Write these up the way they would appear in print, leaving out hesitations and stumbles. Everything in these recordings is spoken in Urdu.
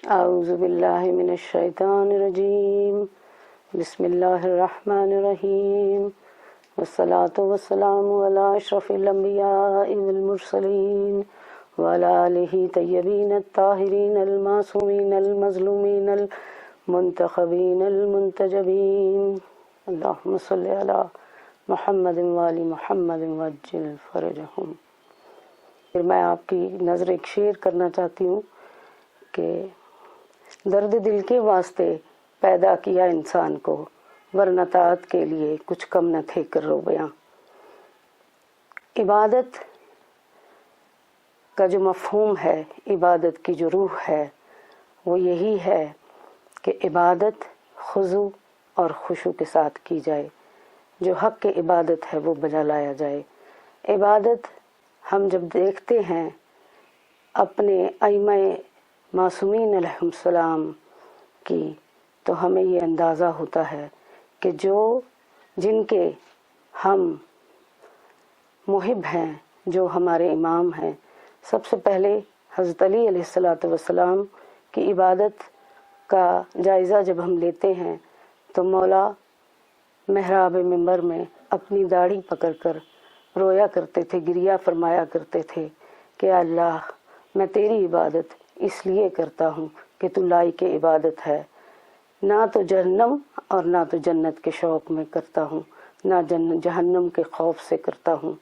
اعوذ باللہ من الشیطان الرجیم بسم اللہ الرحمن الرحیم والصلاة والسلام علی اشرف الانبیاء والمرسلین وعلی آلہ طیبین الطاہرین المعصومین المظلومین المنتخبین المنتجبین اللہم صلی علی محمد وآل محمد وعجل فرجہم۔ پھر میں آپ کی نظر ایک شیئر کرنا چاہتی ہوں کہ درد دل کے واسطے پیدا کیا انسان کو، ورنہ طاعت کے لیے کچھ کم نہ تھے کرو بیاں۔ عبادت کا جو مفہوم ہے، عبادت کی جو روح ہے، وہ یہی ہے کہ عبادت خضوع اور خشوع کے ساتھ کی جائے، جو حق کی عبادت ہے وہ بجا لایا جائے۔ عبادت ہم جب دیکھتے ہیں اپنے ائمہ معصومین علیہ السلام کی، تو ہمیں یہ اندازہ ہوتا ہے کہ جن کے ہم محب ہیں، جو ہمارے امام ہیں، سب سے پہلے حضرت علی علیہ السلام کی عبادت کا جائزہ جب ہم لیتے ہیں تو مولا محراب منبر میں اپنی داڑھی پکڑ کر رویا کرتے تھے، گریہ فرمایا کرتے تھے کہ اللہ میں تیری عبادت اس لیے کرتا ہوں کہ تو لائق عبادت ہے، نہ تو جہنم اور نہ تو جنت کے شوق میں کرتا ہوں، نہ جہنم کے خوف سے کرتا ہوں۔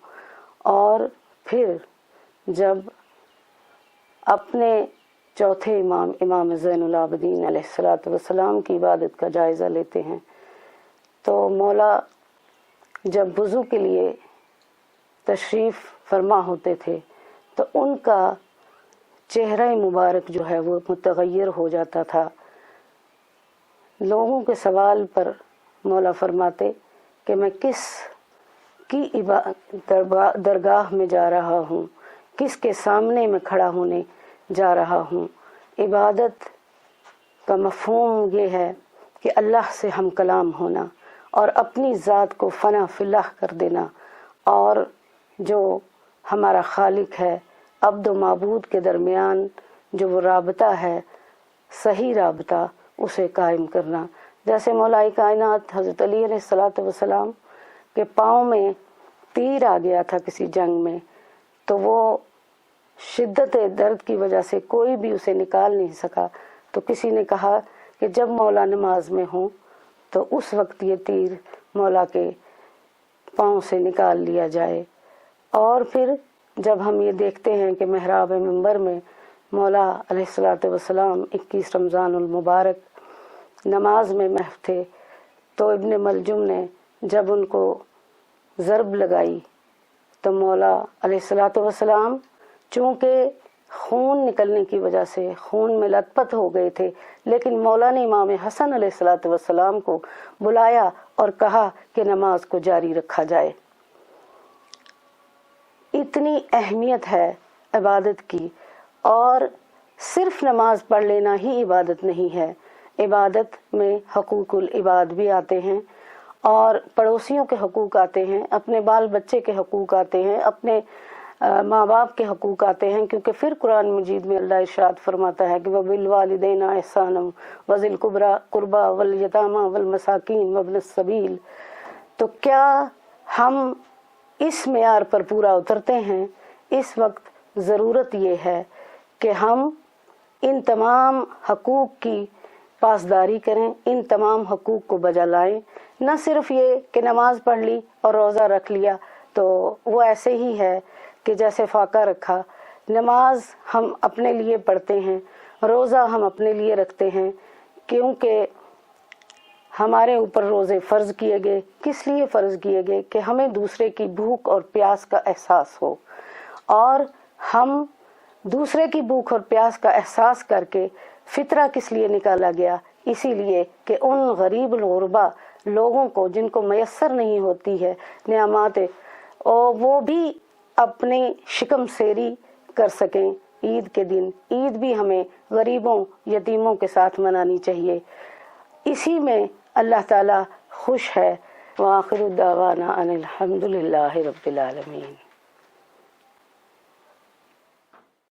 اور پھر جب اپنے چوتھے امام زین العابدین علیہ السلام کی عبادت کا جائزہ لیتے ہیں تو مولا جب وضو کے لیے تشریف فرما ہوتے تھے تو ان کا چہرہ مبارک جو ہے وہ متغیر ہو جاتا تھا۔ لوگوں کے سوال پر مولا فرماتے کہ میں کس کی درگاہ میں جا رہا ہوں، کس کے سامنے میں کھڑا ہونے جا رہا ہوں۔ عبادت کا مفہوم یہ ہے کہ اللہ سے ہم کلام ہونا اور اپنی ذات کو فنا فی اللہ کر دینا، اور جو ہمارا خالق ہے، عبد و معبود کے درمیان جو وہ رابطہ ہے، صحیح رابطہ، اسے قائم کرنا۔ جیسے مولا کائنات حضرت علی علیہ السلام کے پاؤں میں تیر آ گیا تھا کسی جنگ میں، تو وہ شدت درد کی وجہ سے کوئی بھی اسے نکال نہیں سکا، تو کسی نے کہا کہ جب مولا نماز میں ہوں تو اس وقت یہ تیر مولا کے پاؤں سے نکال لیا جائے۔ اور پھر جب ہم یہ دیکھتے ہیں کہ محراب منبر میں مولا علیہ السلام 21 رمضان المبارک نماز میں محو تھے، تو ابن ملجم نے جب ان کو ضرب لگائی تو مولا علیہ السلام چونکہ خون نکلنے کی وجہ سے خون میں لت پت ہو گئے تھے، لیکن مولا نے امام حسن علیہ السلام کو بلایا اور کہا کہ نماز کو جاری رکھا جائے۔ اتنی اہمیت ہے عبادت کی، اور صرف نماز پڑھ لینا ہی عبادت نہیں ہے۔ عبادت میں حقوق العباد بھی آتے ہیں، اور پڑوسیوں کے حقوق آتے ہیں، اپنے بال بچے کے حقوق آتے ہیں، اپنے ماں باپ کے حقوق آتے ہیں، کیونکہ پھر قرآن مجید میں اللہ ارشاد فرماتا ہے کہ وَبِالْوَالِدَيْنِ إِحْسَانًا وَذِي الْقُرْبَى وَالْيَتَامَى وَالْمَسَاكِينِ وَابْنِ السَّبِيلِ۔ تو کیا ہم اس معیار پر پورا اترتے ہیں؟ اس وقت ضرورت یہ ہے کہ ہم ان تمام حقوق کی پاسداری کریں، ان تمام حقوق کو بجا لائیں۔ نہ صرف یہ کہ نماز پڑھ لی اور روزہ رکھ لیا تو وہ ایسے ہی ہے کہ جیسے فاقہ رکھا۔ نماز ہم اپنے لیے پڑھتے ہیں، روزہ ہم اپنے لیے رکھتے ہیں، کیونکہ ہمارے اوپر روزے فرض کیے گئے۔ کس لیے فرض کیے گئے؟ کہ ہمیں دوسرے کی بھوک اور پیاس کا احساس ہو، اور ہم دوسرے کی بھوک اور پیاس کا احساس کر کے فطرہ کس لیے نکالا گیا؟ اسی لیے کہ ان غریب الغربا لوگوں کو جن کو میسر نہیں ہوتی ہے نعمات، اور وہ بھی اپنی شکم سیری کر سکیں عید کے دن۔ عید بھی ہمیں غریبوں یتیموں کے ساتھ منانی چاہیے، اسی میں اللہ تعالی خوش ہے۔ وآخر دعوانا ان الحمد للہ رب العالمین۔